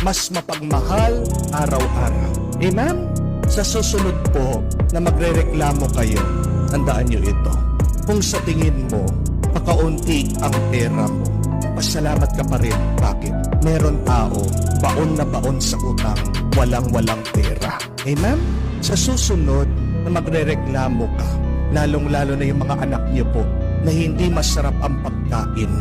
mas mapagmahal araw-araw. Amen? Sa susunod po na magrereklamo kayo, tandaan nyo ito. Kung sa tingin mo, pakaunti ang pera mo, pasalamat ka pa rin. Bakit? Meron tao, baon na baon sa utang, walang-walang pera. Amen? Sa susunod na magrereklamo ka, lalong-lalo na yung mga anak niyo po, na hindi masarap ang pagkain,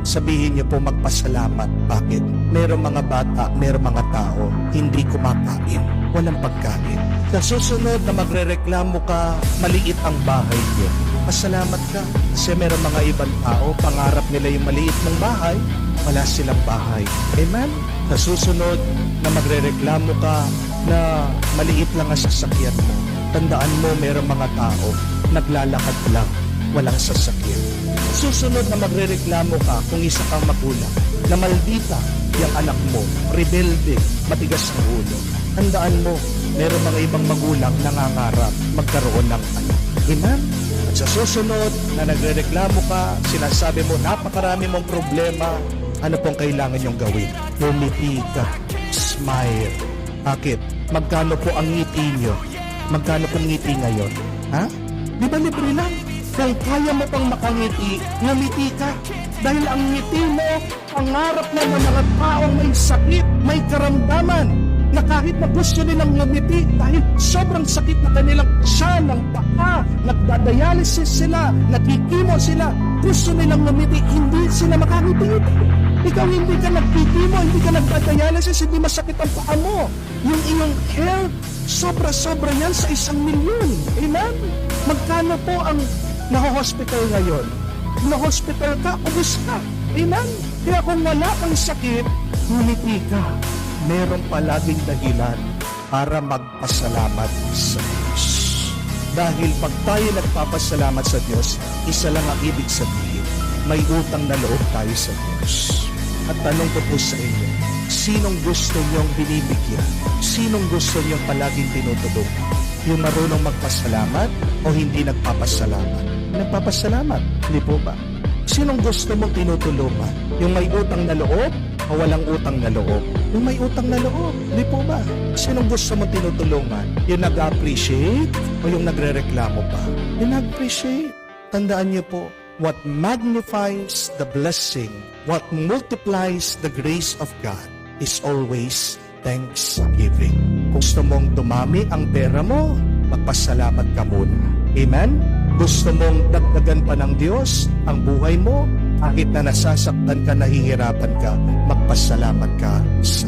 sabihin niyo po magpasalamat. Bakit? Merong mga bata, merong mga tao, hindi kumakain, walang pagkain. Sa susunod na magrereklamo ka, maliit ang bahay niyo, pasalamat ka. Kasi merong mga ibang tao, pangarap nila yung maliit ng bahay, wala silang bahay. Amen? Sa susunod na magrereklamo ka na maliit lang ang sasakyan mo, tandaan mo merong mga tao, naglalakad lang, walang sasakyan. Susunod na magrereklamo ka kung isa kang magulang, na maldita yung anak mo, rebelde, matigas ang ulo. Tandaan mo, meron mga ibang magulang nangangarap magkaroon ng anak. Amen? At sa susunod na nagrereklamo ka, sinasabi mo napakarami mong problema, ano pong kailangan yung gawin? Lumiti ka, smile. Bakit? Magkano po ang ngiti nyo? Magkano pong ngiti ngayon? Ha? Di ba libre lang? Kung kaya mo pang makangiti, ngumiti ka. Dahil ang ngiti mo, pangarap na ng mga taong may sakit, may karamdaman, na kahit na gusto nilang ngumiti dahil sobrang sakit na kanilang tiyan ng paa, nagdadialysis sila, nagkikimo sila, gusto nilang ngumiti, hindi sila makangiti. Ikaw hindi ka nagkikimo, hindi ka nagdadialysis, hindi masakit ang paa mo. Yung iyong health, sobra-sobra yan sa 1,000,000. Amen? Magkano po ang naho-hospital ngayon? Na-hospital ka, ubus ka. Amen? Kaya kung wala kang sakit, ngumiti ka. Meron palaging dahilan para magpasalamat sa Diyos. Dahil pag tayo nagpapasalamat sa Diyos, isa lang ang ibig sabihin, may utang na loob tayo sa Diyos. At tanong ko po sa inyo, sinong gusto niyong binibigyan? Sinong gusto niyong palaging tinutulungan? Yung marunong magpasalamat o hindi nagpapasalamat? Nagpapasalamat, hindi po ba? Sinong gusto mong tinutulungan? Yung may utang na loob o walang utang na loob? Yung may utang na loob, hindi po ba? Sinong gusto mong tinutulungan? Yung nag-appreciate o yung nagre-reklamo pa? Yung nag-appreciate. Tandaan niyo po, what magnifies the blessing, what multiplies the grace of God is always thanksgiving. Kung gusto mong dumami ang pera mo, magpasalamat ka muna. Amen? Gusto mong dagdagan pa ng Diyos ang buhay mo, kahit na nasasaktan ka, nahihirapan ka, magpasalamat ka sa